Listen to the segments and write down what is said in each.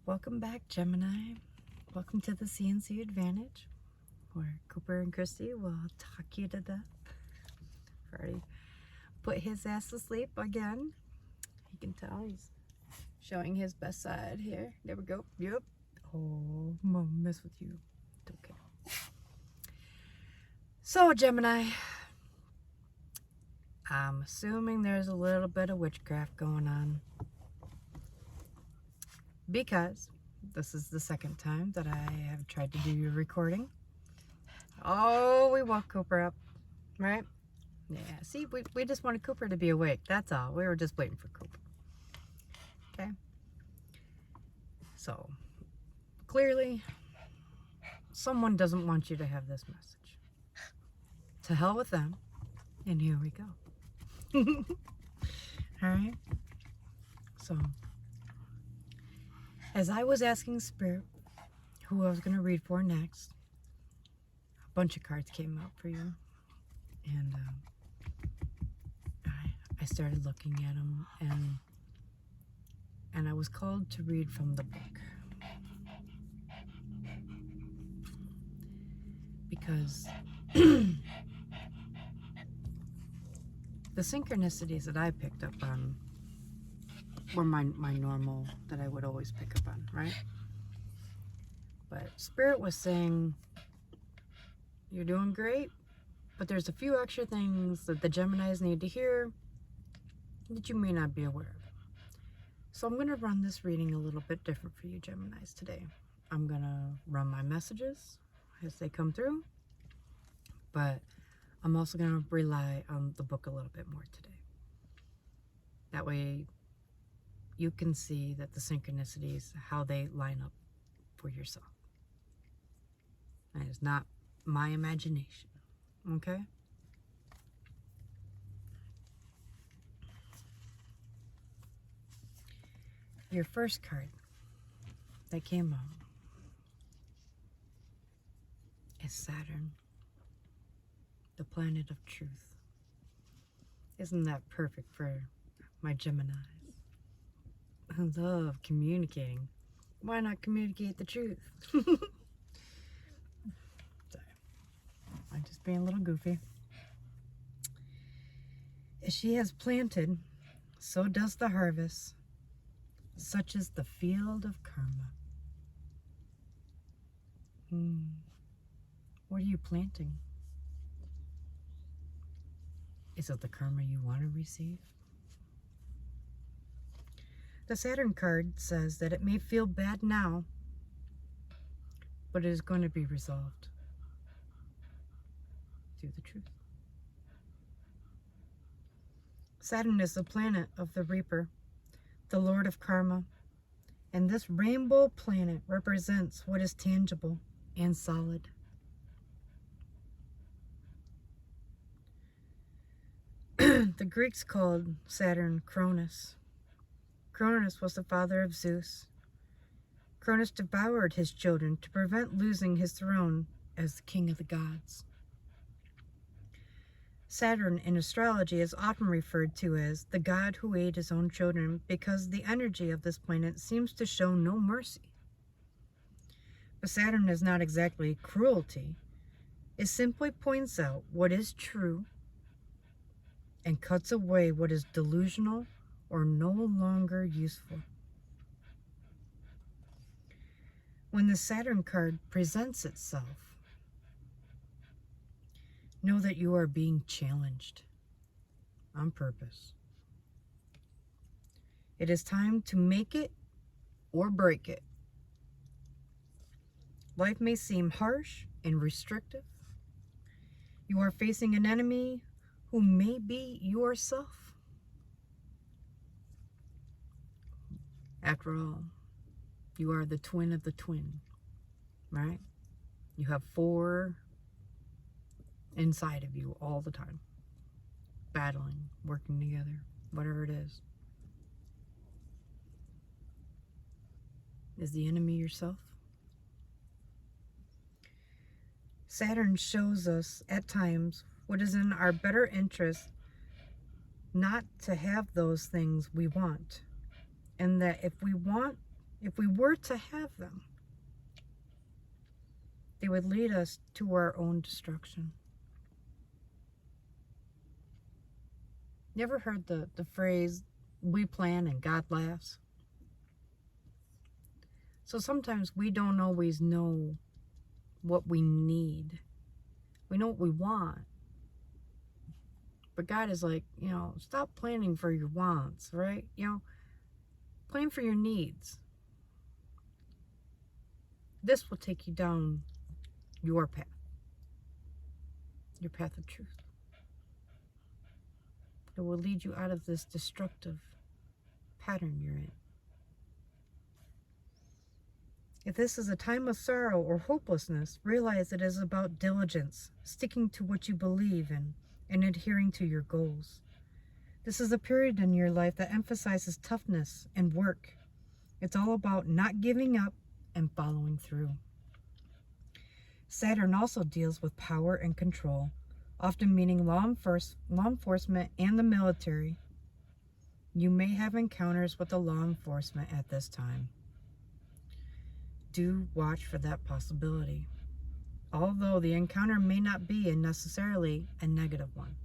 Welcome back, Gemini. Welcome to the CNC Advantage, where Cooper and Christy will talk you to death. Already put his ass to sleep again. You can tell he's showing his best side here. There we go. Yep. Oh, I'm gonna mess with you. It's okay. So, Gemini, I'm assuming there's a little bit of witchcraft going on, because this is the second time that I have tried to do your recording. Oh, we woke Cooper up, right? Yeah, see, we just wanted Cooper to be awake. That's all. We were just waiting for Cooper. Okay? So, clearly, someone doesn't want you to have this message. To hell with them. And here we go. Alright? So, as I was asking Spirit who I was going to read for next, a bunch of cards came out for you. And I started looking at them, and I was called to read from the book. Because the synchronicities that I picked up on were my normal, that I would always pick up on, right? But Spirit was saying, you're doing great, but there's a few extra things that the Geminis need to hear that you may not be aware of. So I'm going to run this reading a little bit different for you Geminis today. I'm going to run my messages as they come through, but I'm also going to rely on the book a little bit more today. That way you can see that the synchronicities, how they line up for yourself. And it's not my imagination, okay? Your first card that came out is Saturn, the planet of truth. Isn't that perfect for my Geminis? I love communicating. Why not communicate the truth? Sorry. I'm just being a little goofy. As she has planted, so does the harvest. Such is the field of karma. What are you planting? Is it the karma you want to receive? The Saturn card says that it may feel bad now, but it is going to be resolved through the truth. Saturn is the planet of the Reaper, the Lord of Karma, and this rainbow planet represents what is tangible and solid. The Greeks called Saturn Cronus. Cronus was the father of Zeus. Cronus devoured his children to prevent losing his throne as the king of the gods. Saturn in astrology is often referred to as the god who ate his own children because the energy of this planet seems to show no mercy. But Saturn is not exactly cruelty. It simply points out what is true and cuts away what is delusional or no longer useful. When the Saturn card presents itself, know that you are being challenged on purpose. It is time to make it or break it. Life may seem harsh and restrictive. You are facing an enemy who may be yourself. After all, you are the twin of the twin, right? You have 4 inside of you all the time, battling, working together, whatever it is. Is the enemy yourself? Saturn shows us at times what is in our better interest not to have those things we want, and that if we want if we were to have them, they would lead us to our own destruction. You ever heard the phrase, we plan and God laughs? So sometimes we don't always know what we need. We know what we want. But God is like, stop planning for your wants, right? Plan for your needs. This will take you down your path of truth. It will lead you out of this destructive pattern you're in. If this is a time of sorrow or hopelessness, realize it is about diligence, sticking to what you believe in, and adhering to your goals. This is a period in your life that emphasizes toughness and work. It's all about not giving up and following through. Saturn also deals with power and control, often meaning law enforcement and the military. You may have encounters with the law enforcement at this time. Do watch for that possibility, although the encounter may not be necessarily a negative one.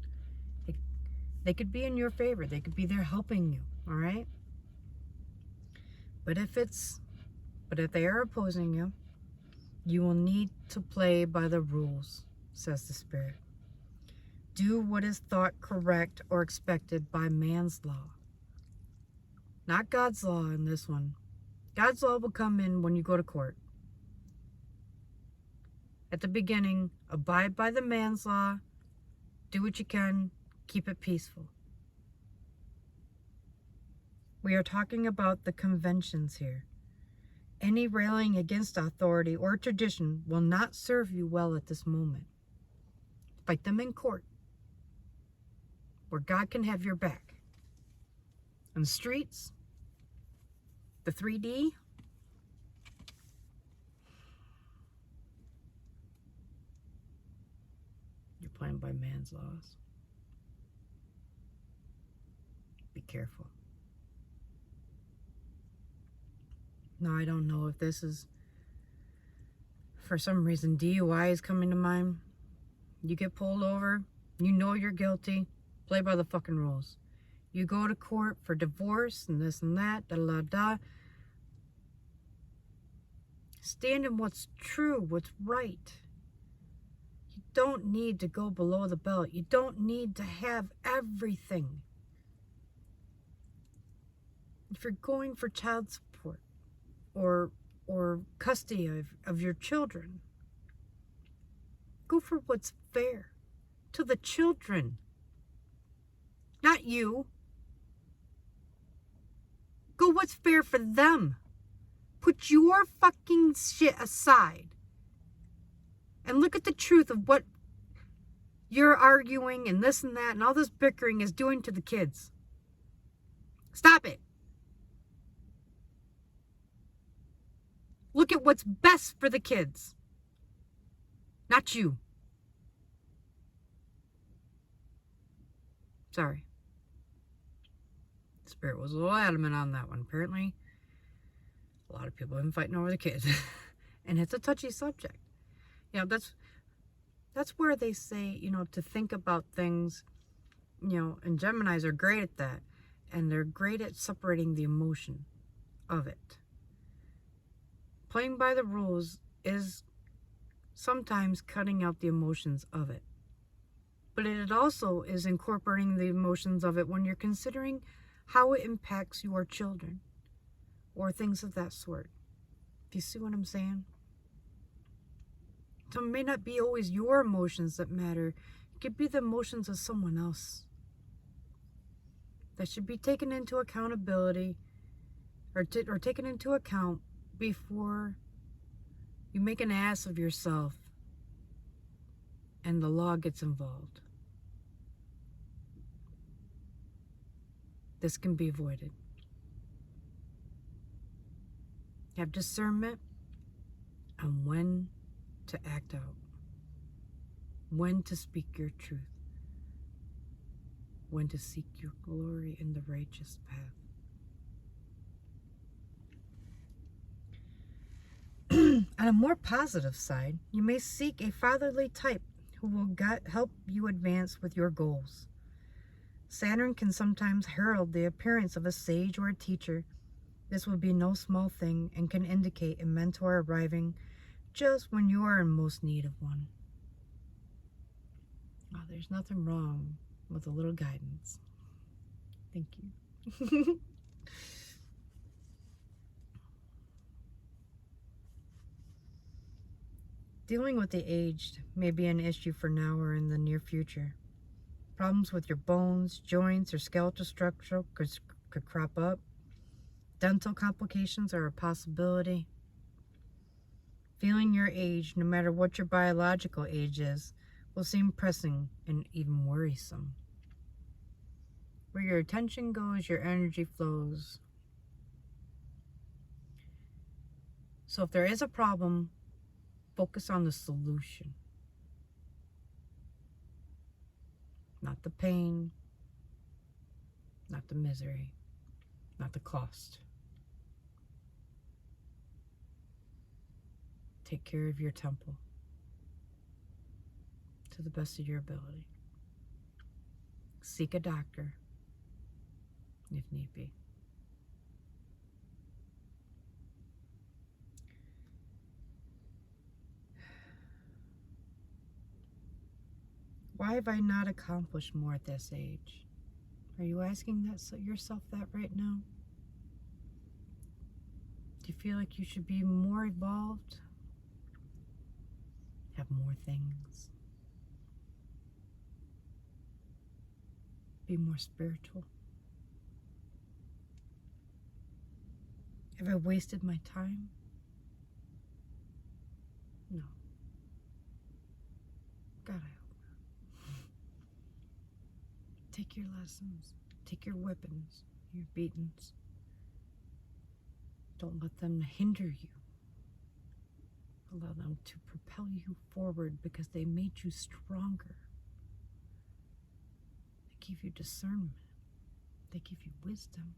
They could be in your favor. They could be there helping you, all right? But if they are opposing you, you will need to play by the rules, says the Spirit. Do what is thought correct or expected by man's law. Not God's law in this one. God's law will come in when you go to court. At the beginning, abide by the man's law. Do what you can. Keep it peaceful. We are talking about the conventions here. Any railing against authority or tradition will not serve you well at this moment. Fight them in court, where God can have your back. On the streets, the 3D, you're playing by man's laws. Be careful. Now, I don't know if this is, for some reason, DUI is coming to mind. You get pulled over, you know you're guilty, play by the fucking rules. You go to court for divorce and this and that, da-da-da-da. Stand in what's true, what's right. You don't need to go below the belt. You don't need to have everything. If you're going for child support or custody of your children, go for what's fair to the children, not you. Go what's fair for them. Put your fucking shit aside and look at the truth of what you're arguing and this and that and all this bickering is doing to the kids. Stop it. Look at what's best for the kids, not you. Sorry. Spirit was a little adamant on that one. Apparently, a lot of people have been fighting over the kids. And it's a touchy subject. That's where they say, to think about things, and Geminis are great at that. And they're great at separating the emotion of it. Playing by the rules is sometimes cutting out the emotions of it. But it also is incorporating the emotions of it when you're considering how it impacts your children or things of that sort. Do you see what I'm saying? So it may not be always your emotions that matter. It could be the emotions of someone else that should be taken into accountability or taken into account before you make an ass of yourself and the law gets involved. This can be avoided. Have discernment on when to act out, when to speak your truth, when to seek your glory in the righteous path. the more positive side, you may seek a fatherly type who will help you advance with your goals. Saturn can sometimes herald the appearance of a sage or a teacher. This would be no small thing and can indicate a mentor arriving just when you are in most need of one. Oh, there's nothing wrong with a little guidance. Thank you. Dealing with the aged may be an issue for now or in the near future. Problems with your bones, joints, or skeletal structure could crop up. Dental complications are a possibility. Feeling your age, no matter what your biological age is, will seem pressing and even worrisome. Where your attention goes, your energy flows. So if there is a problem, focus on the solution. Not the pain, not the misery, not the cost. Take care of your temple to the best of your ability. Seek a doctor if need be. Why have I not accomplished more at this age? Are you asking yourself that right now? Do you feel like you should be more evolved? Have more things? Be more spiritual? Have I wasted my time? No. God, I hope not. Take your lessons. Take your whippings, your beatings. Don't let them hinder you. Allow them to propel you forward because they made you stronger. They give you discernment. They give you wisdom.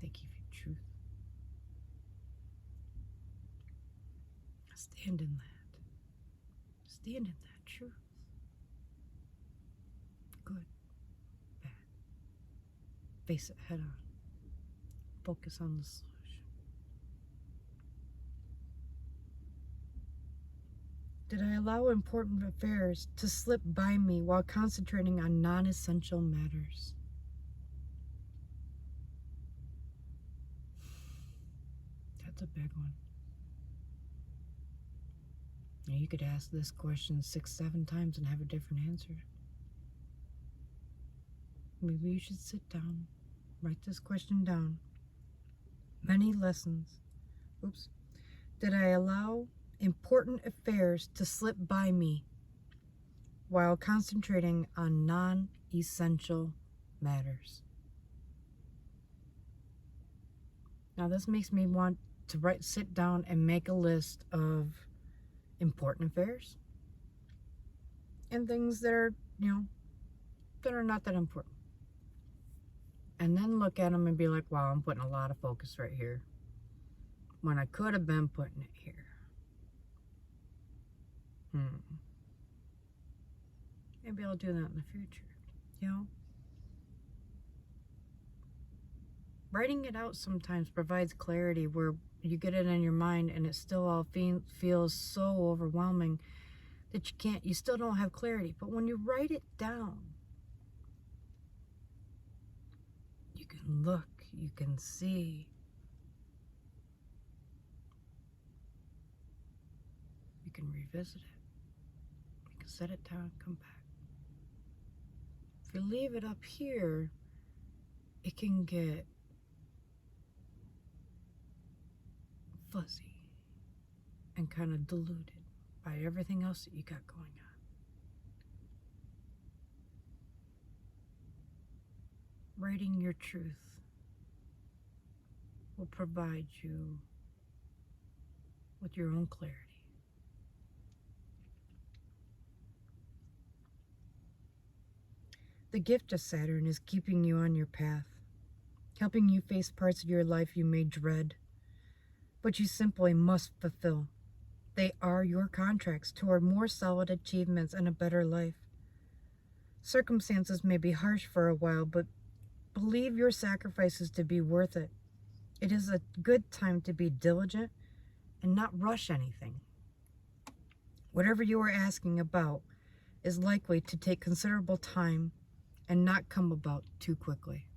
They give you truth. Stand in that. Stand in that truth. Good, bad. Face it head on. Focus on the solution. Did I allow important affairs to slip by me while concentrating on non-essential matters? That's a big one. Now, you could ask this question 6-7 times and have a different answer. Maybe you should sit down, write this question down. Many lessons. Oops. Did I allow important affairs to slip by me while concentrating on non-essential matters? Now, this makes me want to sit down and make a list of important affairs and things that are, that are not that important. And then look at them and be like, wow, I'm putting a lot of focus right here when I could have been putting it here. Maybe I'll do that in the future, Writing it out sometimes provides clarity where you get it in your mind and it still all feels so overwhelming that you still don't have clarity. But when you write it down, you can look, you can see. You can revisit it. You can set it down, come back. If you leave it up here, it can get fuzzy and kind of diluted by everything else that you got going on. Writing your truth will provide you with your own clarity. The gift of Saturn is keeping you on your path, helping you face parts of your life you may dread. but you simply must fulfill. They are your contracts toward more solid achievements and a better life. Circumstances may be harsh for a while, but believe your sacrifices to be worth it. It is a good time to be diligent and not rush anything. Whatever you are asking about is likely to take considerable time and not come about too quickly.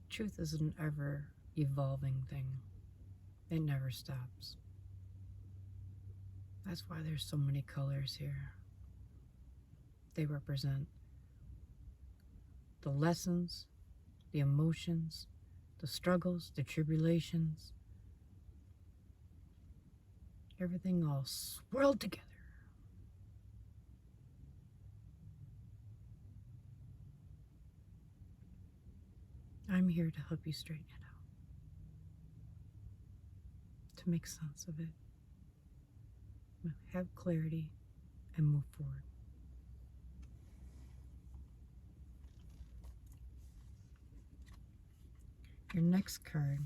Truth is an ever evolving thing. It never stops. That's why there's so many colors here. They represent the lessons, the emotions, the struggles, the tribulations, everything all swirled together. I'm here to help you straighten it out, to make sense of it, have clarity, and move forward. Your next card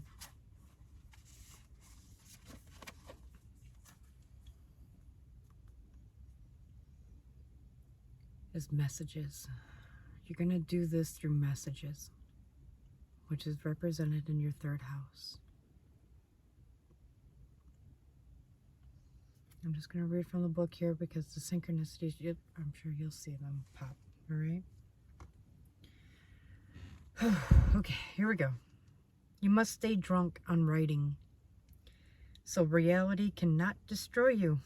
is messages. You're going to do this through messages, which is represented in your third house. I'm just going to read from the book here because the synchronicities, I'm sure you'll see them pop, all right? Okay, here we go. You must stay drunk on writing, so reality cannot destroy you.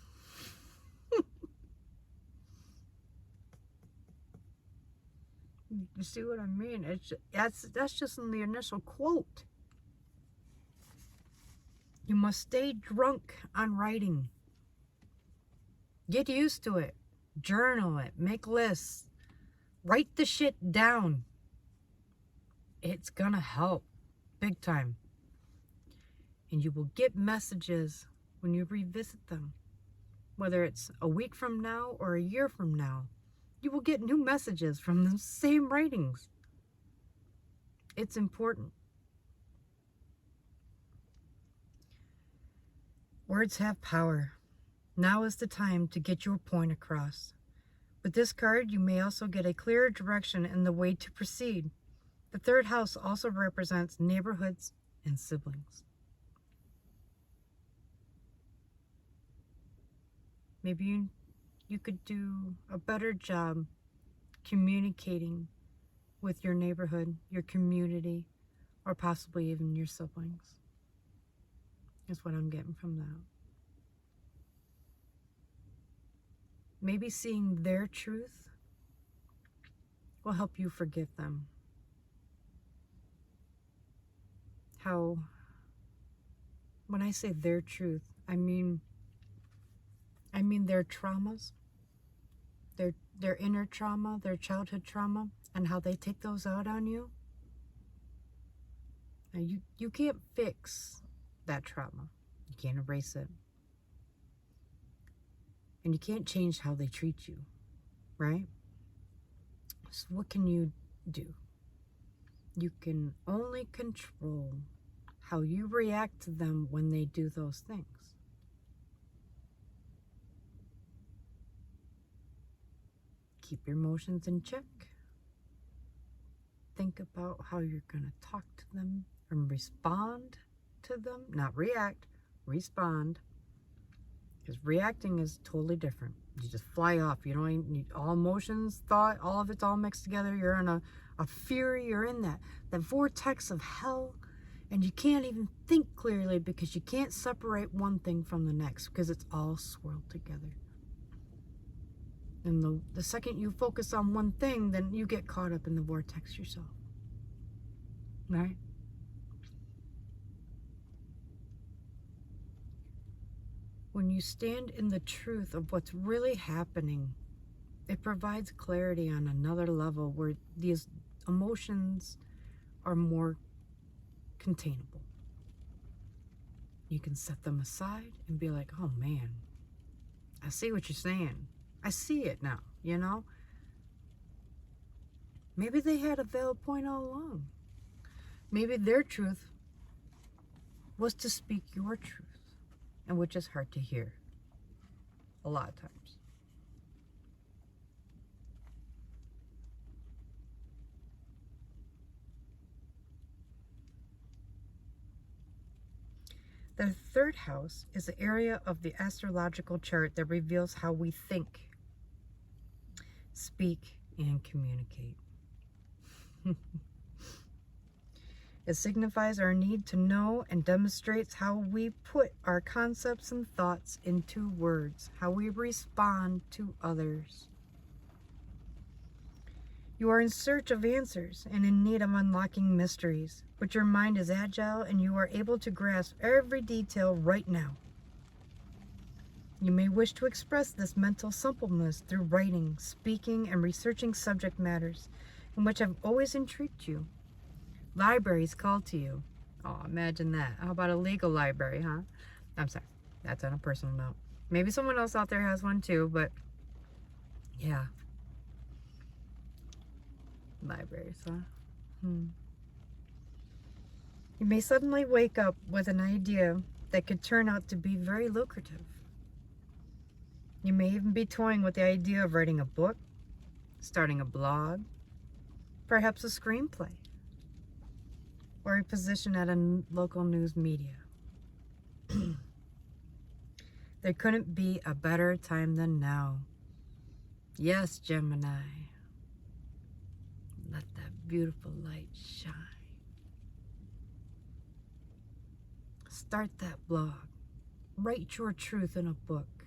You see what I mean? That's just in the initial quote. You must stay drunk on writing. Get used to it. Journal it. Make lists. Write the shit down. It's gonna help. Big time. And you will get messages when you revisit them. Whether it's a week from now or a year from now, you will get new messages from the same writings. It's important. Words have power. Now is the time to get your point across. With this card, you may also get a clearer direction in the way to proceed. The third house also represents neighborhoods and siblings. Maybe you could do a better job communicating with your neighborhood, your community, or possibly even your siblings. That's what I'm getting from that. Maybe seeing their truth will help you forgive them. How, when I say their truth, I mean their traumas, their inner trauma, their childhood trauma, and how they take those out on you. Now, you can't fix that trauma. You can't erase it. And you can't change how they treat you, right? So what can you do? You can only control how you react to them when they do those things. Keep your emotions in check. Think about how you're going to talk to them and respond to them. Not react, respond. Because reacting is totally different. You just fly off. You don't even need all emotions, thought, all of it's all mixed together. You're in a fury. You're in that vortex of hell. And you can't even think clearly because you can't separate one thing from the next because it's all swirled together. And the second you focus on one thing, then you get caught up in the vortex yourself. Right? When you stand in the truth of what's really happening, it provides clarity on another level where these emotions are more containable. You can set them aside and be like, oh man, I see what you're saying. I see it now, you know? Maybe they had a valid point all along. Maybe their truth was to speak your truth, and which is hard to hear a lot of times. The third house is the area of the astrological chart that reveals how we think, speak, and communicate. It signifies our need to know and demonstrates how we put our concepts and thoughts into words, how we respond to others. You are in search of answers and in need of unlocking mysteries, but your mind is agile and you are able to grasp every detail right now. You may wish to express this mental suppleness through writing, speaking, and researching subject matters in which have always intrigued you. Libraries call to you. Oh, imagine that. How about a legal library, huh? I'm sorry. That's on a personal note. Maybe someone else out there has one too, but yeah. Libraries, huh? You may suddenly wake up with an idea that could turn out to be very lucrative. You may even be toying with the idea of writing a book, starting a blog, perhaps a screenplay, or a position at a local news media. There couldn't be a better time than now. Yes, Gemini. Let that beautiful light shine. Start that blog. Write your truth in a book.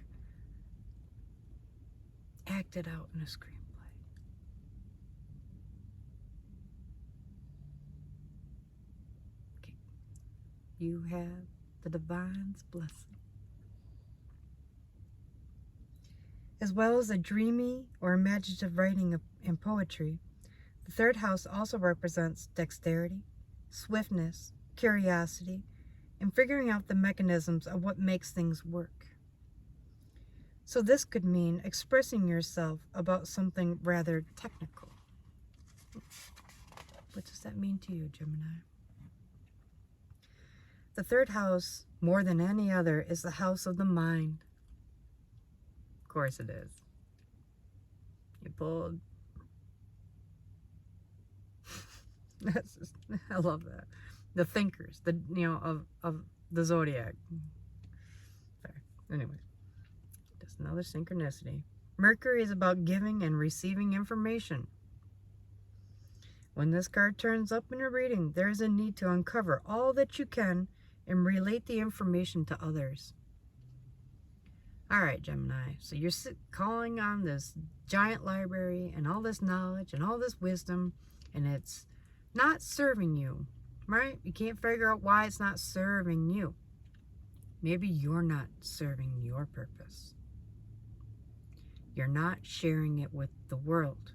Act it out in a screenplay. Okay. You have the divine's blessing. As well as a dreamy or imaginative writing and poetry, the third house also represents dexterity, swiftness, curiosity, and figuring out the mechanisms of what makes things work. So this could mean expressing yourself about something rather technical. What does that mean to you, Gemini? The third house, more than any other, is the house of the mind. Of course it is. You pulled. I love that. The thinkers, of the zodiac. Sorry. Anyway, just another synchronicity. Mercury is about giving and receiving information. When this card turns up in your reading, there is a need to uncover all that you can and relate the information to others. All right, Gemini. So you're calling on this giant library and all this knowledge and all this wisdom, and it's not serving you, right? You can't figure out why it's not serving you. Maybe you're not serving your purpose. You're not sharing it with the world.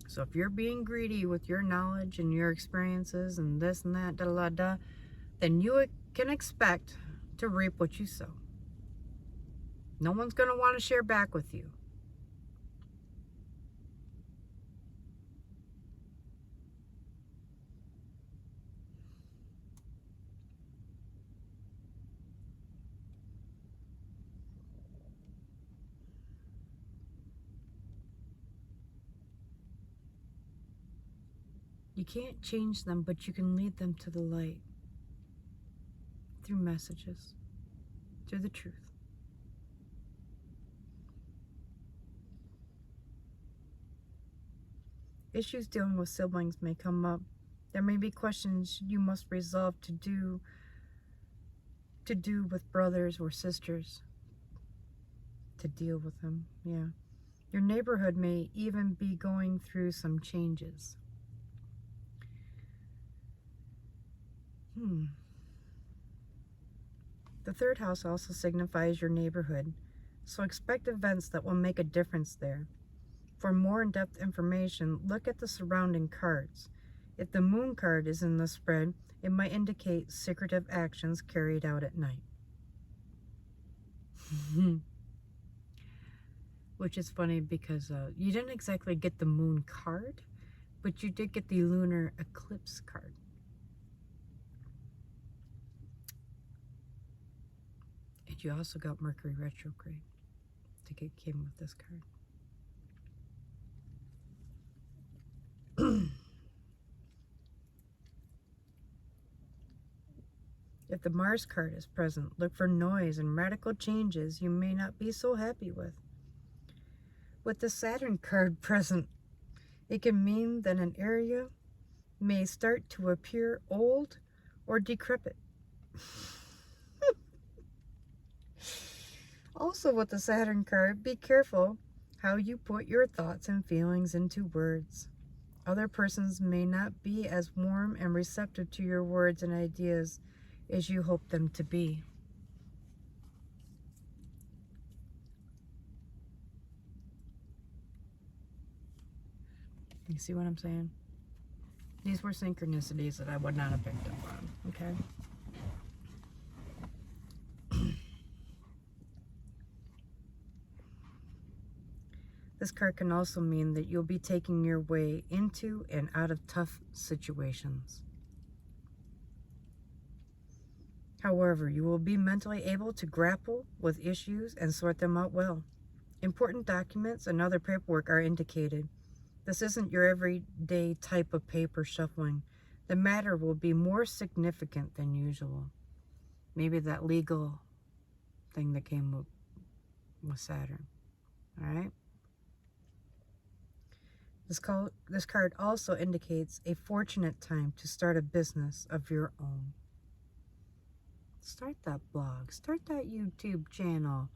So if you're being greedy with your knowledge and your experiences and this and that, then you can expect to reap what you sow. No one's going to want to share back with you. You can't change them, but you can lead them to the light through messages, through the truth. Issues dealing with siblings may come up. There may be questions you must resolve to do with brothers or sisters. To deal with them, yeah. Your neighborhood may even be going through some changes. The third house also signifies your neighborhood, so expect events that will make a difference there. For more in-depth information, look at the surrounding cards. If the moon card is in the spread, it might indicate secretive actions carried out at night. Which is funny because you didn't exactly get the moon card, but you did get the lunar eclipse card. And you also got Mercury retrograde. I think it came with this card. If the Mars card is present, look for noise and radical changes you may not be so happy with. With the Saturn card present, it can mean that an area may start to appear old or decrepit. Also with the Saturn card, be careful how you put your thoughts and feelings into words. Other persons may not be as warm and receptive to your words and ideas as you hope them to be. You see what I'm saying? These were synchronicities that I would not have picked up on, okay? This card can also mean that you'll be taking your way into and out of tough situations. However, you will be mentally able to grapple with issues and sort them out well. Important documents and other paperwork are indicated. This isn't your everyday type of paper shuffling. The matter will be more significant than usual. Maybe that legal thing that came with Saturn. All right? This card also indicates a fortunate time to start a business of your own. Start that blog. Start that YouTube channel.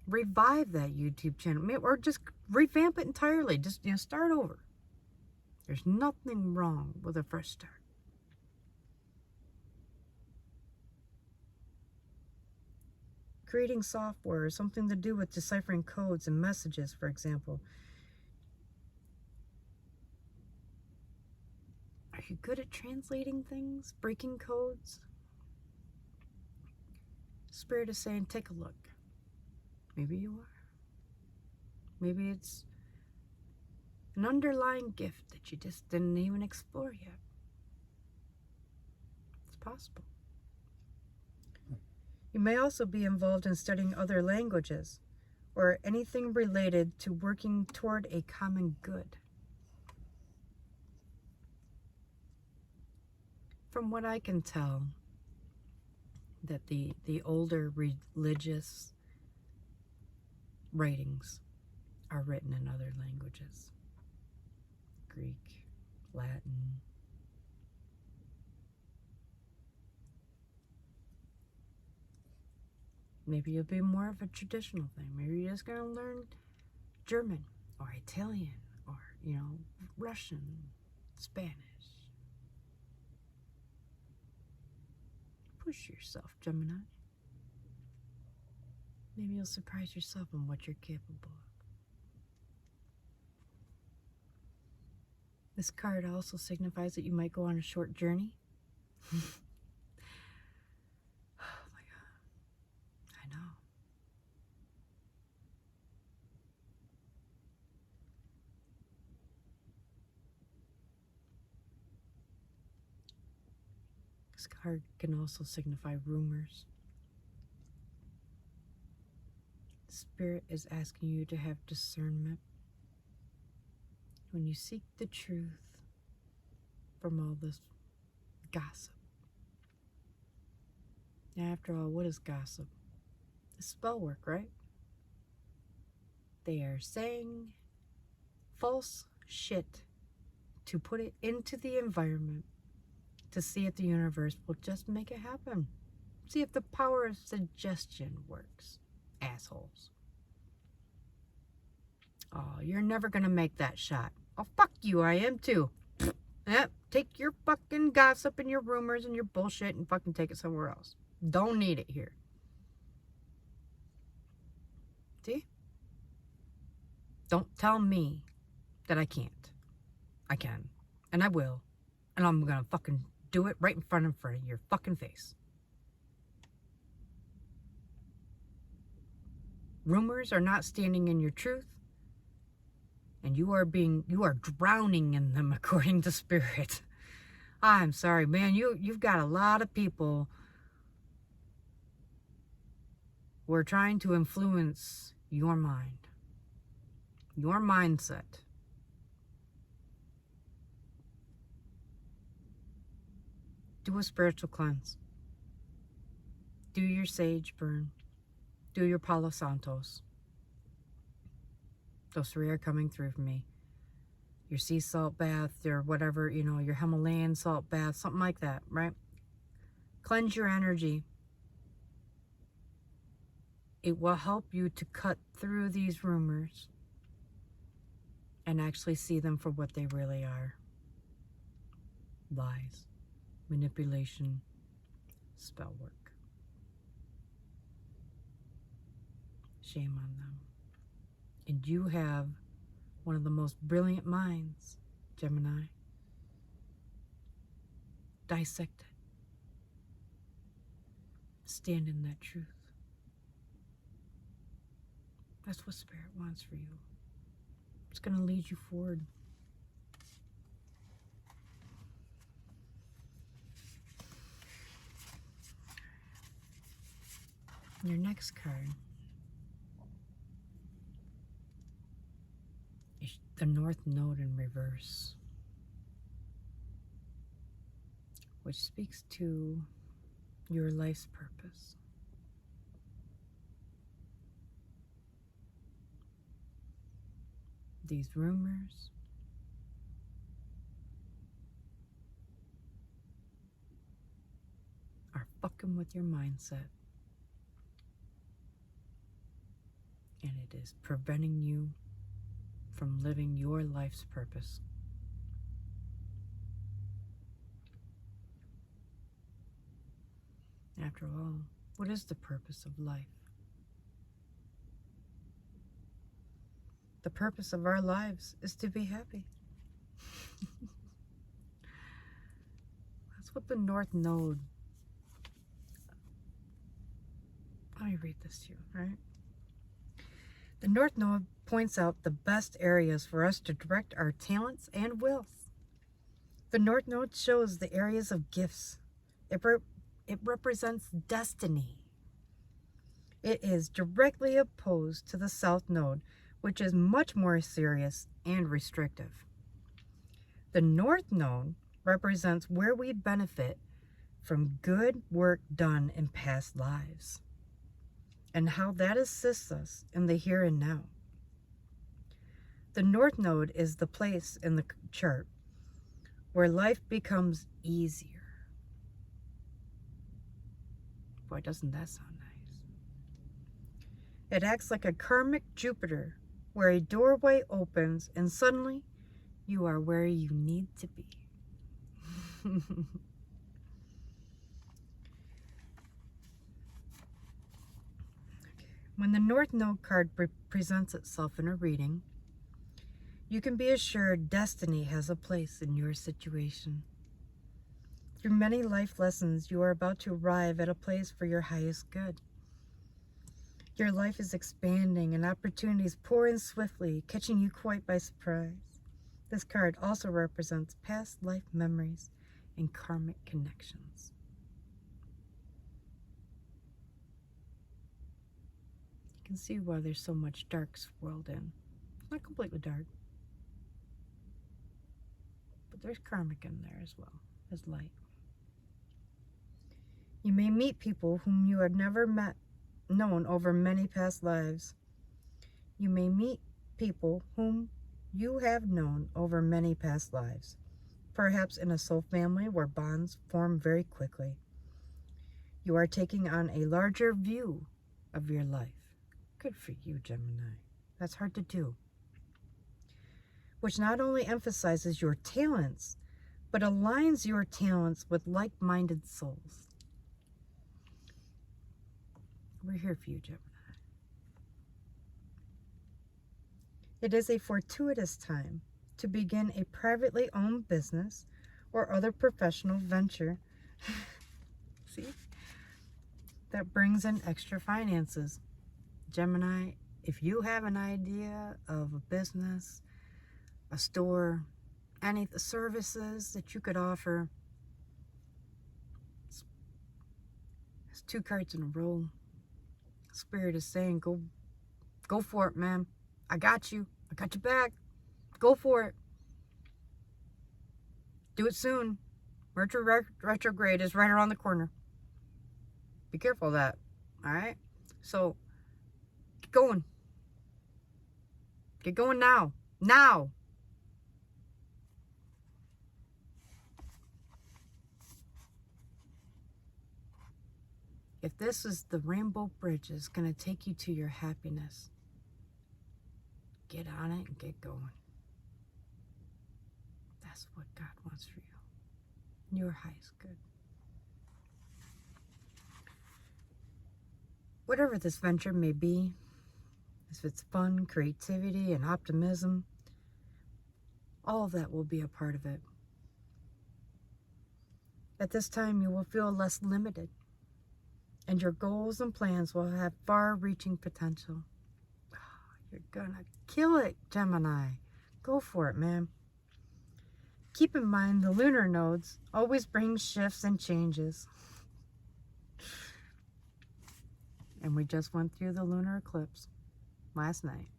Revive that YouTube channel. Or just revamp it entirely. Just, start over. There's nothing wrong with a fresh start. Creating software, something to do with deciphering codes and messages, for example. Are you good at translating things? Breaking codes? Spirit is saying, take a look. Maybe you are. Maybe it's an underlying gift that you just didn't even explore yet. It's possible. You may also be involved in studying other languages or anything related to working toward a common good. From what I can tell, that the older religious writings are written in other languages. Greek, Latin. Maybe you'll be more of a traditional thing. Maybe you're just going to learn German or Italian or, Russian, Spanish. Push yourself, Gemini. Maybe you'll surprise yourself on what you're capable of. This card also signifies that you might go on a short journey. Oh my God. I know. This card can also signify rumors. Spirit is asking you to have discernment when you seek the truth from all this gossip. Now, after all, what is gossip? It's spell work, right? They are saying false shit to put it into the environment to see if the universe will just make it happen. See if the power of suggestion works. Assholes. Oh, you're never gonna make that shot. Oh, fuck you, I am too. Yep, take your fucking gossip and your rumors and your bullshit and fucking take it somewhere else. Don't need it here. See? Don't tell me that I can't. I can. And I will. And I'm gonna fucking do it right in front of your fucking face. Rumors are not standing in your truth. And you are drowning in them according to spirit. I'm sorry, man. You've got a lot of people who are trying to influence your mind, your mindset. Do a spiritual cleanse. Do your sage burn. Do your Palo Santos. Those 3 are coming through for me. Your sea salt bath, your whatever, your Himalayan salt bath, something like that, right? Cleanse your energy. It will help you to cut through these rumors and actually see them for what they really are. Lies, manipulation, spell work. Shame on them. And you have one of the most brilliant minds, Gemini. Dissect it. Stand in that truth. That's what Spirit wants for you. It's going to lead you forward. Your next card is the North Node in reverse, which speaks to your life's purpose. These rumors are fucking with your mindset. And it is preventing you from living your life's purpose. After all, what is the purpose of life? The purpose of our lives is to be happy. That's what the North Node. Let me read this to you, right? The North Node points out the best areas for us to direct our talents and wills. The North Node shows the areas of gifts. It represents destiny. It is directly opposed to the South Node, which is much more serious and restrictive. The North Node represents where we benefit from good work done in past lives, and how that assists us in the here and now. The North Node is the place in the chart where life becomes easier. Boy, doesn't that sound nice? It acts like a karmic Jupiter, where a doorway opens and suddenly you are where you need to be. When the North Node card presents itself in a reading, you can be assured destiny has a place in your situation. Through many life lessons, you are about to arrive at a place for your highest good. Your life is expanding and opportunities pour in swiftly, catching you quite by surprise. This card also represents past life memories and karmic connections. You can see why there's so much dark swirled in. It's not completely dark, but there's karmic in there as well as light. You may meet people whom you have never known over many past lives. You may meet people whom you have known over many past lives, perhaps in a soul family where bonds form very quickly. You are taking on a larger view of your life. Good for you, Gemini. That's hard to do. Which not only emphasizes your talents, but aligns your talents with like-minded souls. We're here for you, Gemini. It is a fortuitous time to begin a privately owned business or other professional venture. See? That brings in extra finances. Gemini, if you have an idea of a business, a store, any services that you could offer, it's 2 cards in a row. Spirit is saying, go for it, man. I got you. I got your back. Go for it. Do it soon. Retrograde is right around the corner. Be careful of that. All right? So, get going. Get going now. Now. If this is the rainbow bridge is going to take you to your happiness, get on it and get going. That's what God wants for you. Your highest good. Whatever this venture may be, if it's fun, creativity, and optimism, all of that will be a part of it. At this time, you will feel less limited, and your goals and plans will have far-reaching potential. You're gonna kill it, Gemini. Go for it, man. Keep in mind the lunar nodes always bring shifts and changes. And we just went through the lunar eclipse last night.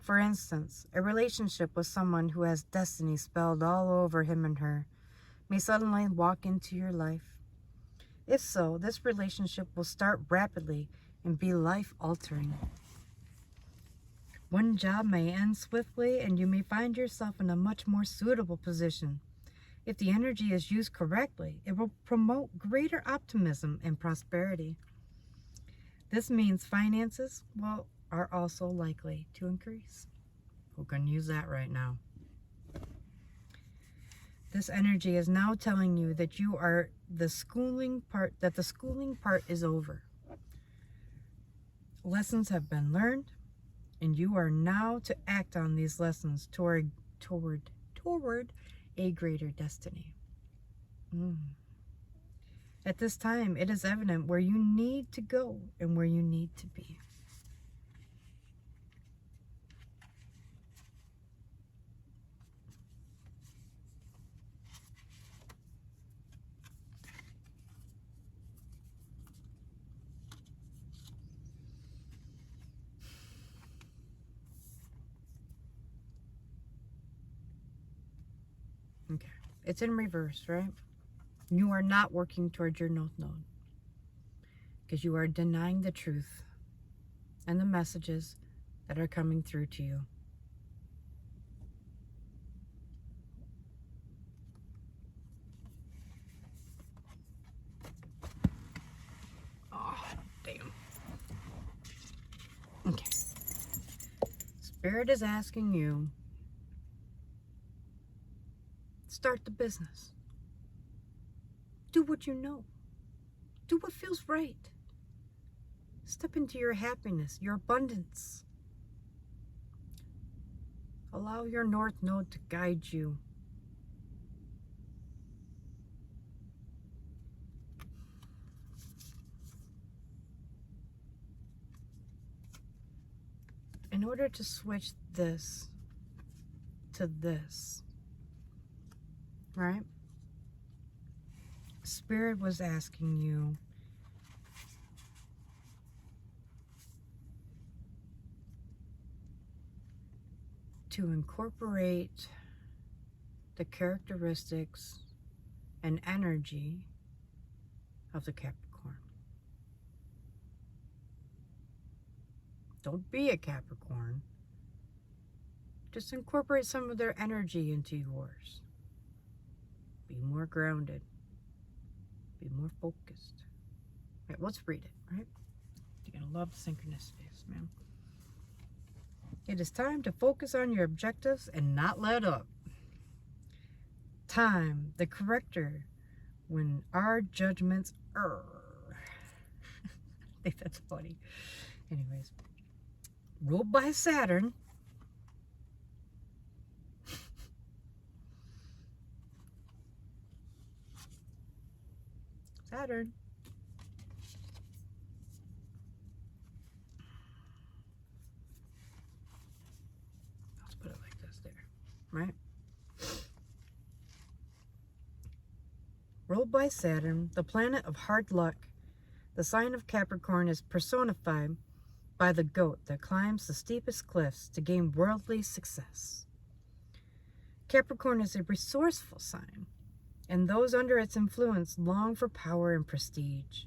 For instance, a relationship with someone who has destiny spelled all over him and her may suddenly walk into your life. If so, this relationship will start rapidly and be life-altering. One job may end swiftly, and you may find yourself in a much more suitable position. If the energy is used correctly, it will promote greater optimism and prosperity. This means finances are also likely to increase. We're going to use that right now. This energy is now telling you that the schooling part is over. Lessons have been learned, and you are now to act on these lessons toward a greater destiny. At this time, it is evident where you need to go and where you need to be. Okay, it's in reverse, right? You are not working towards your North Node because you are denying the truth and the messages that are coming through to you. Oh, damn. Okay. Spirit is asking you, start the business. Do what you know. Do what feels right. Step into your happiness, your abundance. Allow your North Node to guide you. In order to switch this to this, right? Spirit was asking you to incorporate the characteristics and energy of the Capricorn. Don't be a Capricorn. Just incorporate some of their energy into yours. Be more grounded. Be more focused. Right, let's read it, right? You're going to love synchronicities, man. It is time to focus on your objectives and not let up. Time, the corrector, when our judgments err. I think that's funny. Anyways, ruled by Saturn. Saturn. Let's put it like this there, right? Ruled by Saturn, the planet of hard luck, the sign of Capricorn is personified by the goat that climbs the steepest cliffs to gain worldly success. Capricorn is a resourceful sign, and those under its influence long for power and prestige.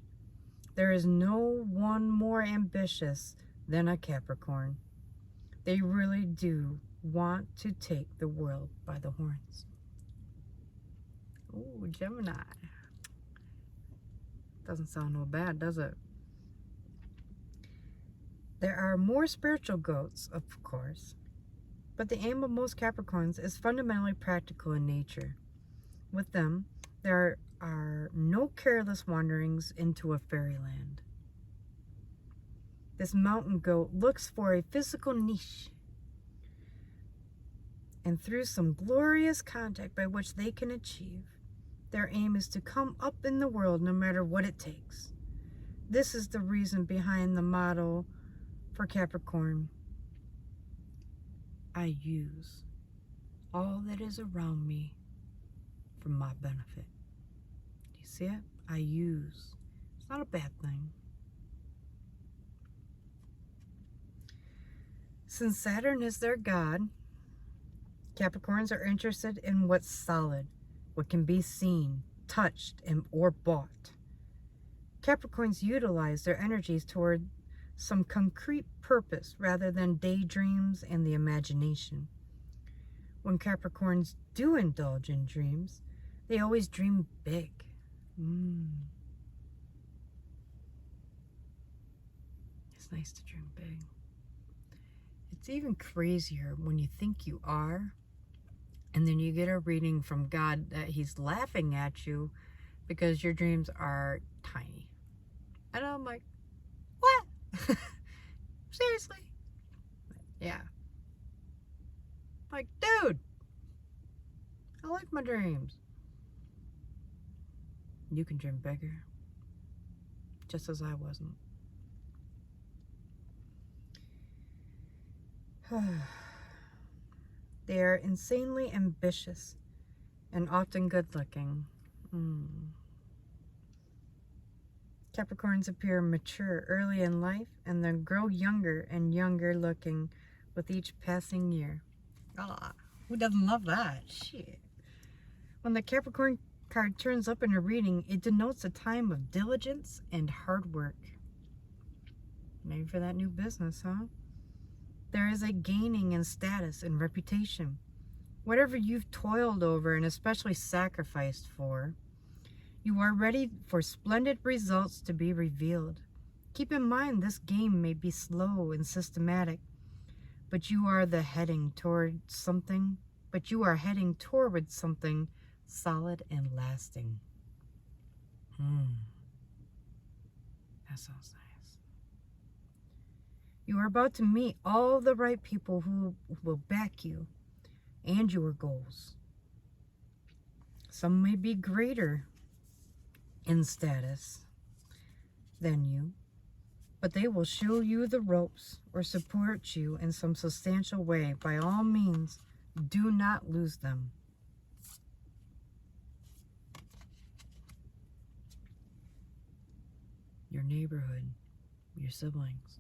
There is no one more ambitious than a Capricorn. They really do want to take the world by the horns. Ooh, Gemini. Doesn't sound no bad, does it? There are more spiritual goats, of course, but the aim of most Capricorns is fundamentally practical in nature. With them, there are no careless wanderings into a fairyland. This mountain goat looks for a physical niche, and through some glorious contact by which they can achieve, their aim is to come up in the world no matter what it takes. This is the reason behind the motto for Capricorn: I use all that is around me for my benefit. Do you see it? I use. It's not a bad thing. Since Saturn is their god, Capricorns are interested in what's solid, what can be seen, touched, or bought. Capricorns utilize their energies toward some concrete purpose rather than daydreams and the imagination. When Capricorns do indulge in dreams, they always dream big. It's nice to dream big. It's even crazier when you think you are, and then you get a reading from God that he's laughing at you because your dreams are tiny. And I'm like, what? Seriously? Yeah. Like, dude, I like my dreams. You can dream bigger, just as I wasn't. They are insanely ambitious and often good-looking. Capricorns appear mature early in life and then grow younger and younger looking with each passing year. Ah, who doesn't love that? Shit. When the Capricorn card turns up in a reading, it denotes a time of diligence and hard work. Maybe for that new business, huh? There is a gaining in status and reputation. Whatever you've toiled over and especially sacrificed for, you are ready for splendid results to be revealed. Keep in mind this game may be slow and systematic, but you are heading towards something solid and lasting. That sounds nice. You are about to meet all the right people who will back you and your goals. Some may be greater in status than you, but they will show you the ropes or support you in some substantial way. By all means, do not lose them. Your neighborhood, your siblings.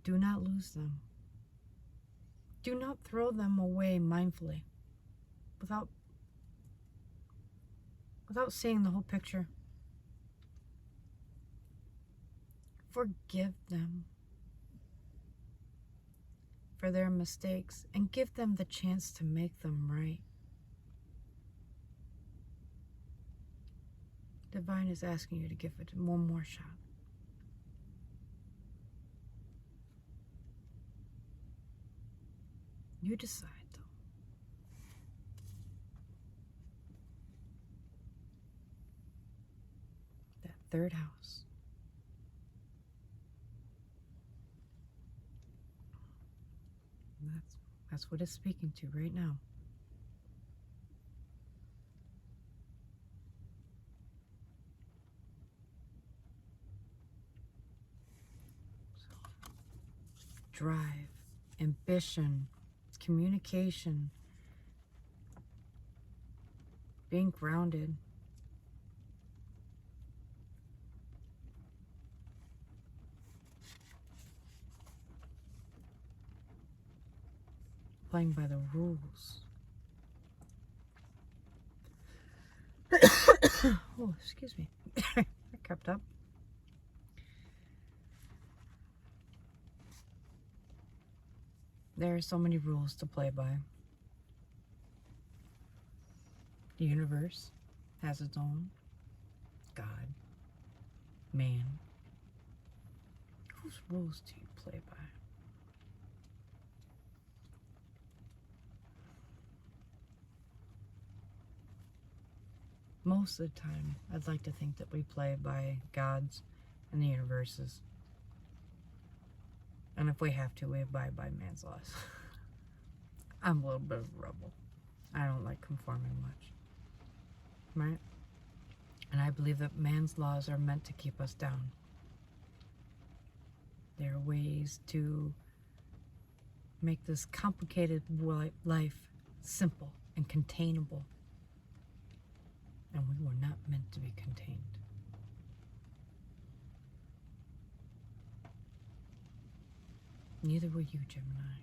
Do not lose them. Do not throw them away mindfully without seeing the whole picture. Forgive them for their mistakes and give them the chance to make them right. Divine is asking you to give it one more shot. You decide, though. That third house. That's what it's speaking to right now. So, drive, ambition, communication, being grounded. Playing by the rules. Oh, excuse me. I kept up. There are so many rules to play by. The universe has its own. God. Man. Whose rules do you play by? Most of the time, I'd like to think that we play by God's and the universe's. And if we have to, we abide by man's laws. I'm a little bit of a rebel. I don't like conforming much. Right? And I believe that man's laws are meant to keep us down. There are ways to make this complicated life simple and containable. And we were not meant to be contained. Neither were you, Gemini.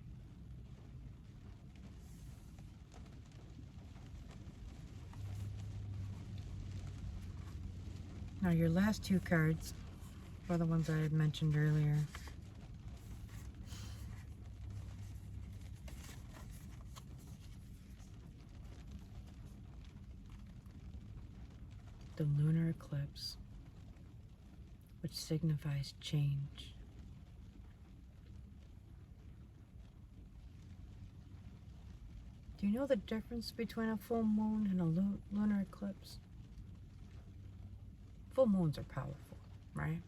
Now your last two cards are the ones I had mentioned earlier. The lunar eclipse, which signifies change. Do you know the difference between a full moon and a lunar eclipse? Full moons are powerful, right?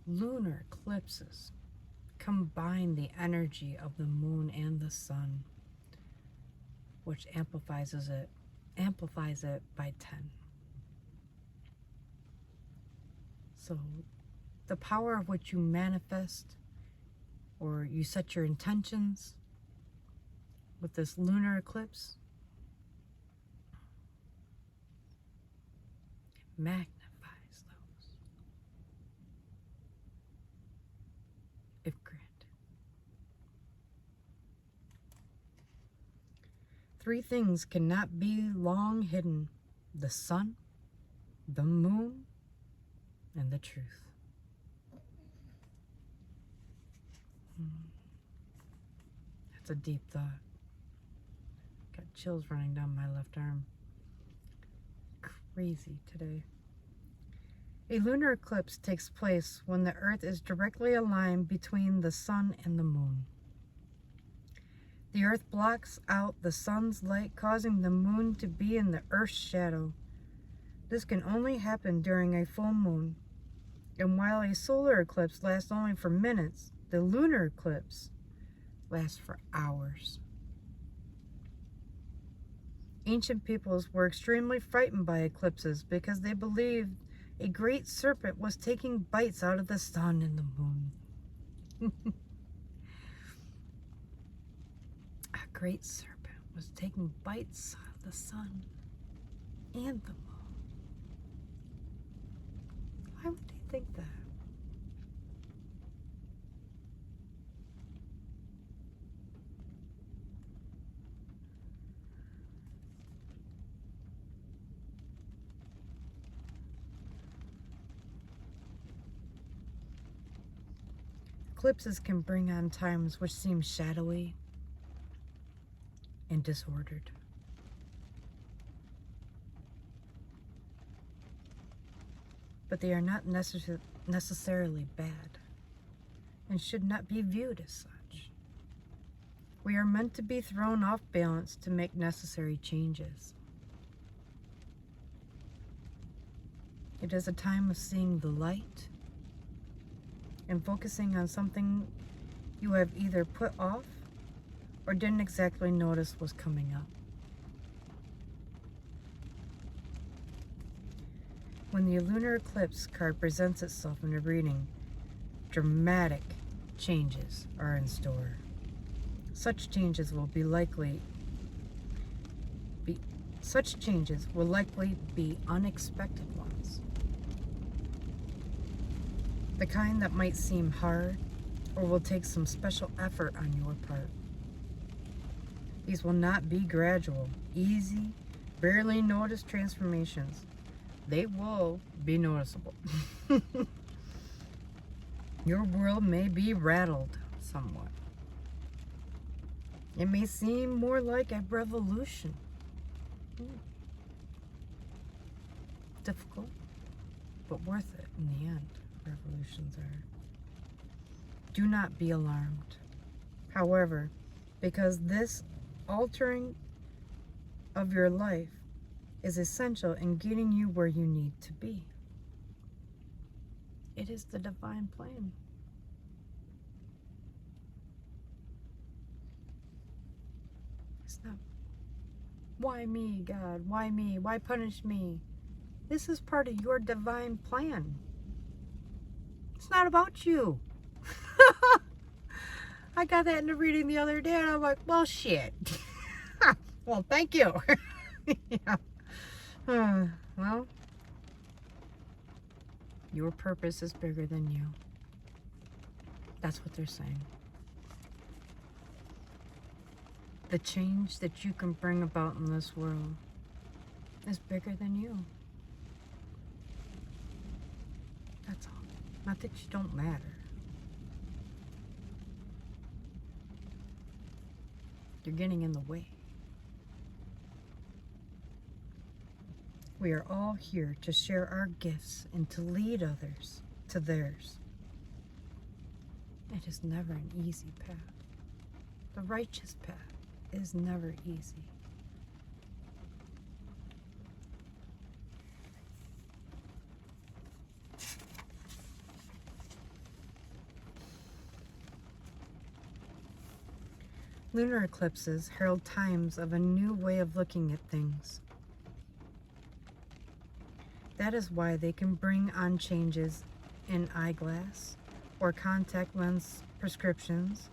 Lunar eclipses combine the energy of the moon and the sun, which amplifies it by 10. So the power of what you manifest or you set your intentions with this lunar eclipse, it magnifies those, if granted. 3 things cannot be long hidden: the sun, the moon, and the truth. That's a deep thought. Got chills running down my left arm. Crazy today. A lunar eclipse takes place when the Earth is directly aligned between the sun and the moon. The Earth blocks out the sun's light, causing the moon to be in the Earth's shadow. This can only happen during a full moon. And while a solar eclipse lasts only for minutes, the lunar eclipse lasts for hours. Ancient peoples were extremely frightened by eclipses because they believed a great serpent was taking bites out of the sun and the moon. A great serpent was taking bites out of the sun and the moon. Why would they think that? Eclipses can bring on times which seem shadowy and disordered. but they are not necessarily bad and should not be viewed as such. We are meant to be thrown off balance to make necessary changes. It is a time of seeing the light and focusing on something you have either put off or didn't exactly notice was coming up. When the lunar eclipse card presents itself in a reading, dramatic changes are in store. Such changes will likely be unexpected ones. The kind that might seem hard or will take some special effort on your part. These will not be gradual, easy, barely noticed transformations. They will be noticeable. Your world may be rattled somewhat. It may seem more like a revolution. Difficult, but worth it in the end. Revolutions are. Do not be alarmed. However, because this altering of your life is essential in getting you where you need to be. It is the divine plan. It's not, why me, God? Why me? Why punish me? This is part of your divine plan. It's not about you. I got that in the reading the other day and I'm like, well, shit. Well, thank you. Yeah. Well, your purpose is bigger than you. That's what they're saying. The change that you can bring about in this world is bigger than you. That's all. Not that you don't matter. You're getting in the way. We are all here to share our gifts and to lead others to theirs. It is never an easy path. The righteous path is never easy. Lunar eclipses herald times of a new way of looking at things. That is why they can bring on changes in eyeglass or contact lens prescriptions,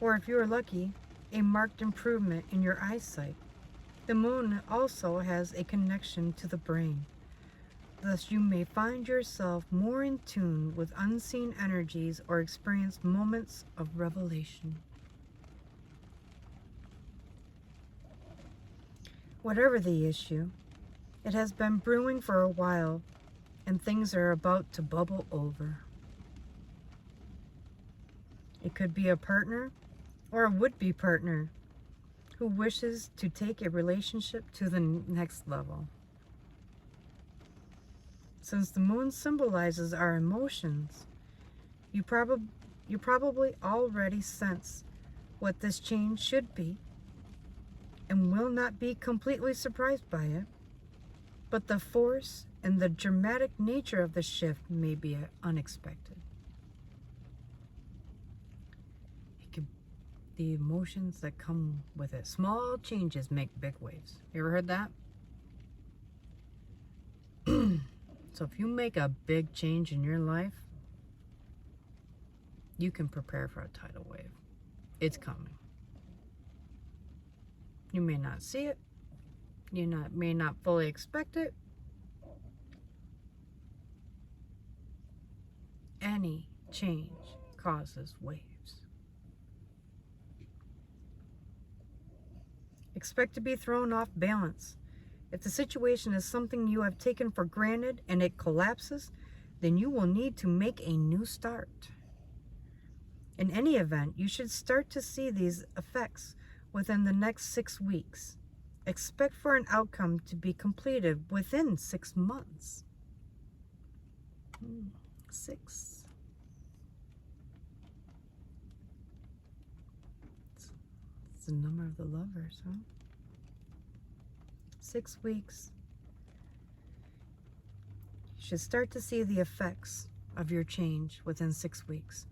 or if you are lucky, a marked improvement in your eyesight. The moon also has a connection to the brain. Thus, you may find yourself more in tune with unseen energies or experience moments of revelation. Whatever the issue, it has been brewing for a while, and things are about to bubble over. It could be a partner or a would-be partner who wishes to take a relationship to the next level. Since the moon symbolizes our emotions, you probably already sense what this change should be and will not be completely surprised by it, but the force and the dramatic nature of the shift may be unexpected. The emotions that come with it. Small changes make big waves. You ever heard that? So if you make a big change in your life, you can prepare for a tidal wave. It's coming. You may not see it. You may not fully expect it. Any change causes waves. Expect to be thrown off balance. If the situation is something you have taken for granted and it collapses, then you will need to make a new start. In any event, you should start to see these effects within the next 6 weeks. Expect for an outcome to be completed within 6 months. 6. It's the number of the lovers, huh? 6 weeks. You should start to see the effects of your change within 6 weeks.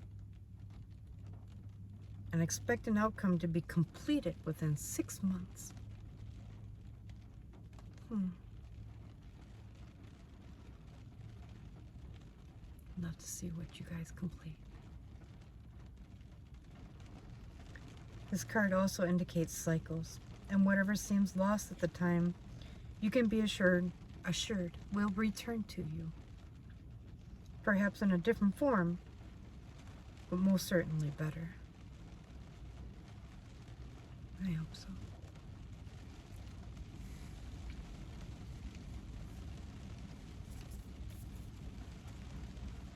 And expect an outcome to be completed within 6 months. Love to see what you guys complete. This card also indicates cycles, and whatever seems lost at the time, you can be assured will return to you. Perhaps in a different form, but most certainly better. I hope so.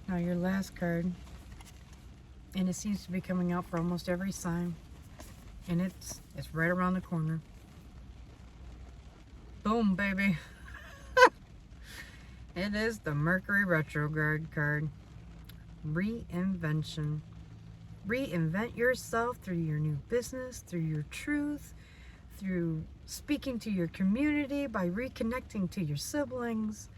Now your last card, and it seems to be coming out for almost every sign, and it's right around the corner. Boom, baby. It is the Mercury retrograde card. Reinvention. Reinvent yourself through your new business, through your truth, through speaking to your community, by reconnecting to your siblings.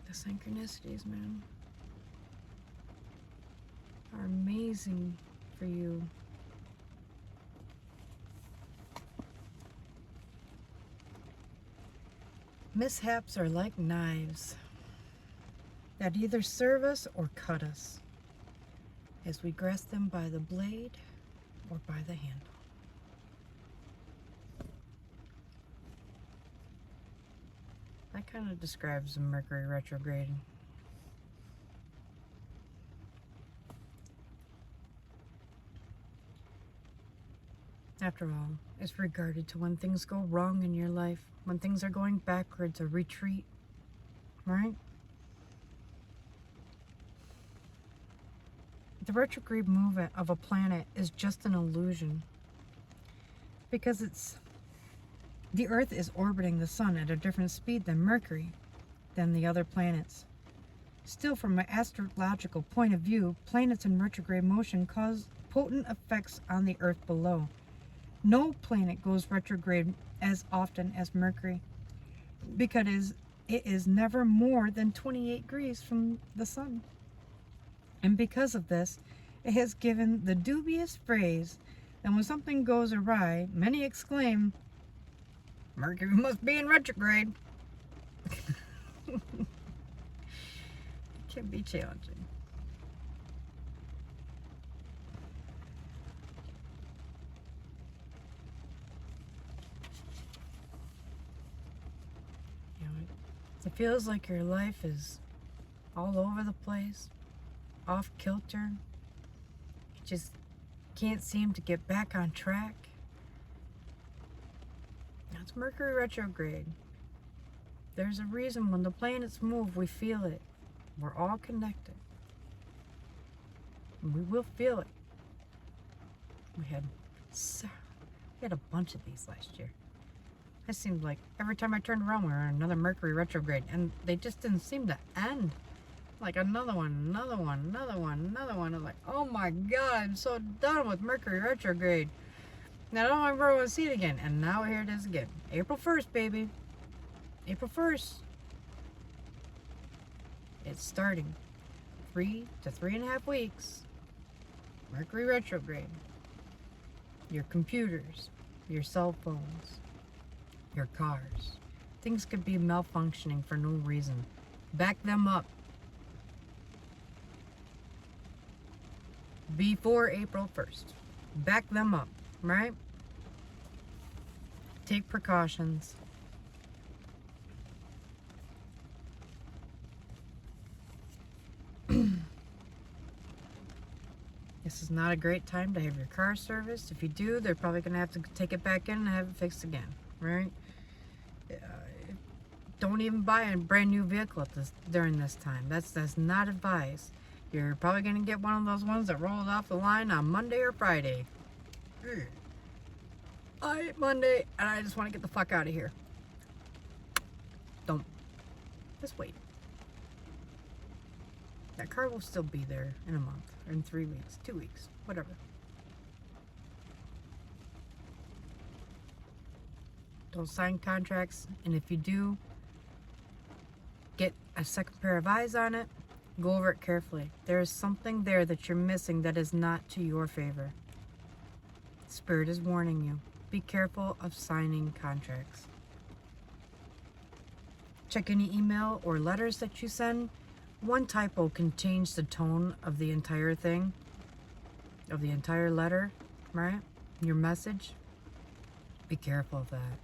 The synchronicities, man, are amazing for you. Mishaps are like knives that either serve us or cut us as we grasp them by the blade or by the handle. That kind of describes Mercury retrograde. After all, it's regarded to when things go wrong in your life, when things are going backwards, a retreat, right? The retrograde movement of a planet is just an illusion, because the Earth is orbiting the Sun at a different speed than Mercury, than the other planets. Still, from an astrological point of view, planets in retrograde motion cause potent effects on the Earth below. No planet goes retrograde as often as Mercury, because it is never more than 28 degrees from the Sun. And because of this, it has given the dubious phrase that when something goes awry, many exclaim, "Mercury must be in retrograde." It can be challenging. It feels like your life is all over the place, off kilter. You just can't seem to get back on track. That's Mercury retrograde. There's a reason when the planets move, we feel it. We're all connected. And we will feel it. We had a bunch of these last year. It seemed like every time I turned around, we were in another Mercury retrograde, and they just didn't seem to end. Like another one, another one, another one, another one. I'm like, oh my God, I'm so done with Mercury retrograde. Now I don't ever want to see it again. And now here it is again. April 1st, baby. April 1st. It's starting. 3 to 3.5 weeks. Mercury retrograde. Your computers, your cell phones, your cars. Things could be malfunctioning for no reason. Back them up. Before April 1st. Back them up, right? Take precautions. This is not a great time to have your car serviced. If you do, they're probably going to have to take it back in and have it fixed again, right? Don't even buy a brand new vehicle during this time. That's not advised. You're probably going to get one of those ones that rolled off the line on Monday or Friday. Monday, and I just want to get the fuck out of here. Don't. Just wait. That car will still be there in a month, or in 3 weeks, 2 weeks, whatever. Don't sign contracts, and if you do, get a second pair of eyes on it. Go over it carefully. There is something there that you're missing that is not to your favor. Spirit is warning you. Be careful of signing contracts. Check any email or letters that you send. One typo can change the tone of the entire thing, of the entire letter, right? Your message. Be careful of that.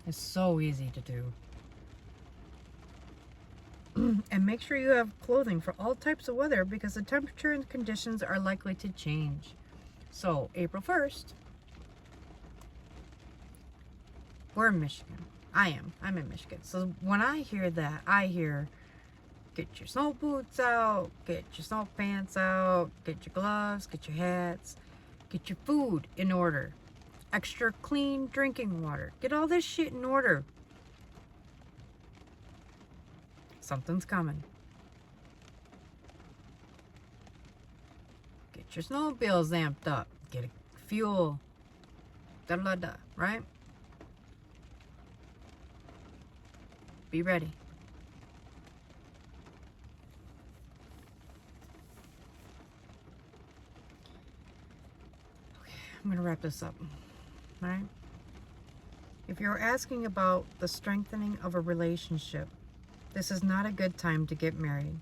It's so easy to do. And make sure you have clothing for all types of weather because the temperature and conditions are likely to change. So, April 1st, we're in Michigan. I'm in Michigan. So when I hear that, I hear, get your snow boots out, get your snow pants out, get your gloves, get your hats, get your food in order. Extra clean drinking water. Get all this shit in order. Something's coming. Get your snowmobiles amped up. Get fuel. Da-da-da, right? Be ready. Okay, I'm going to wrap this up. All right? If you're asking about the strengthening of a relationship, this is not a good time to get married,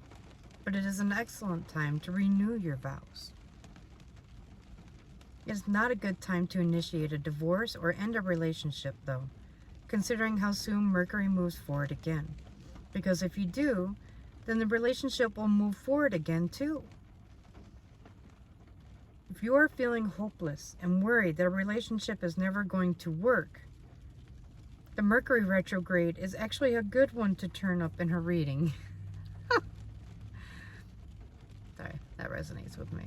but it is an excellent time to renew your vows. It is not a good time to initiate a divorce or end a relationship, though, considering how soon Mercury moves forward again. Because if you do, then the relationship will move forward again, too. If you are feeling hopeless and worried that a relationship is never going to work, the Mercury retrograde is actually a good one to turn up in her reading. Sorry, that resonates with me.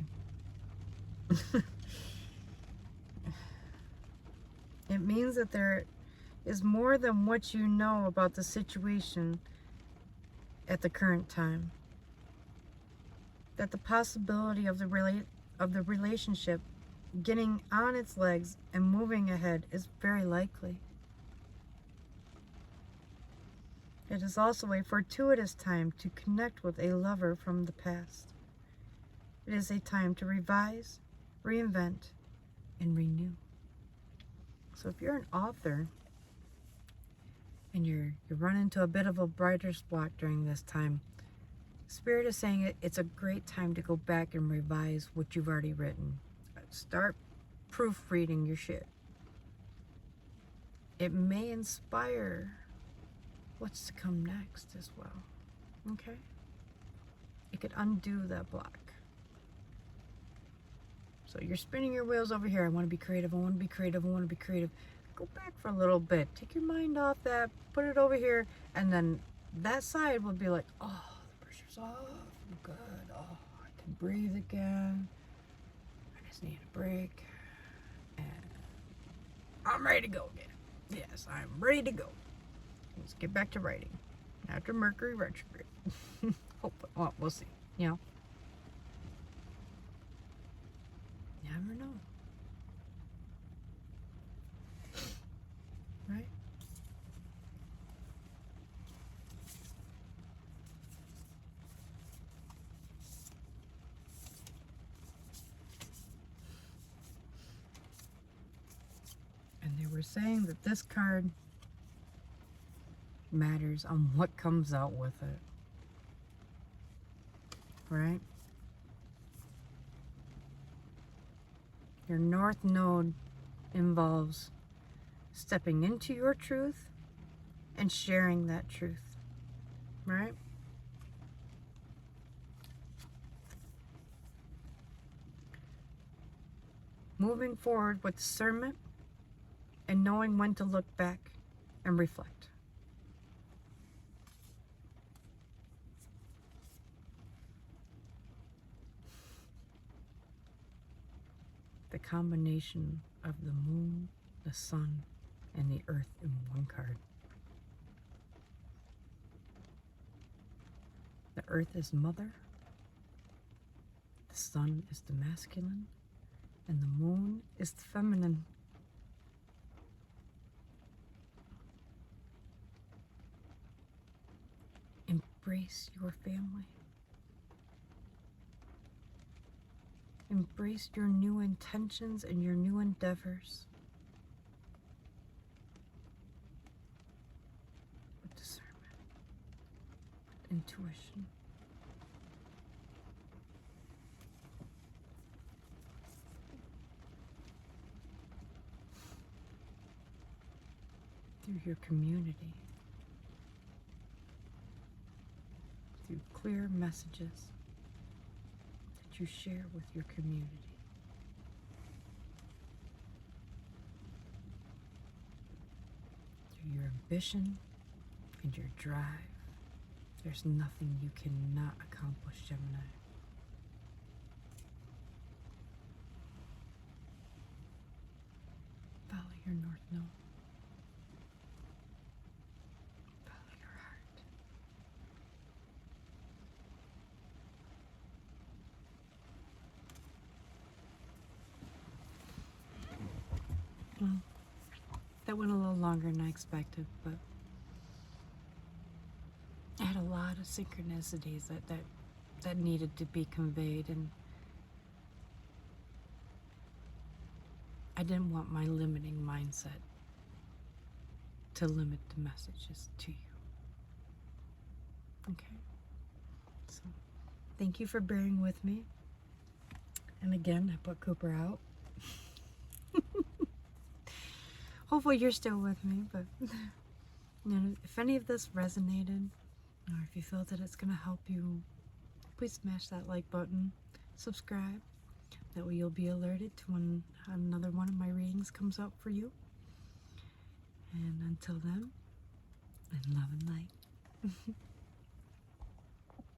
It means that there is more than what you know about the situation at the current time. That the possibility of the relationship getting on its legs and moving ahead is very likely. It is also a fortuitous time to connect with a lover from the past. It is a time to revise, reinvent, and renew. So if you're an author and you run into a bit of a brighter spot during this time, Spirit is saying it's a great time to go back and revise what you've already written. Start proofreading your shit. It may inspire what's to come next as well. Okay? It could undo that block. So you're spinning your wheels over here. I want to be creative. I want to be creative. I want to be creative. Go back for a little bit. Take your mind off that. Put it over here. And then that side will be like, oh, the pressure's off. I'm good. Oh, I can breathe again. I just need a break. And I'm ready to go again. Yes, I'm ready to go. Let's get back to writing after Mercury retrograde. Well, we'll see. You know, never know, right? And they were saying that this card matters on what comes out with it, right? Your North Node involves stepping into your truth and sharing that truth, right? Moving forward with discernment and knowing when to look back and reflect. the combination of the moon, the sun, and the earth in one card. The earth is mother, the sun is the masculine, and the moon is the feminine. Embrace your family. Embrace your new intentions and your new endeavors with discernment, with intuition. Through your community, through clear messages that you share with your community. Through your ambition and your drive, there's nothing you cannot accomplish, Gemini. Follow your North Node. Follow your heart. Well, that went a little longer than I expected, but I had a lot of synchronicities that needed to be conveyed, and I didn't want my limiting mindset to limit the messages to you. Okay? So, thank you for bearing with me. And again, I put Cooper out. Hopefully you're still with me, but you know, if any of this resonated, or if you feel that it's going to help you, please smash that like button, subscribe. That way you'll be alerted to when another one of my readings comes out for you. And until then, in love and light.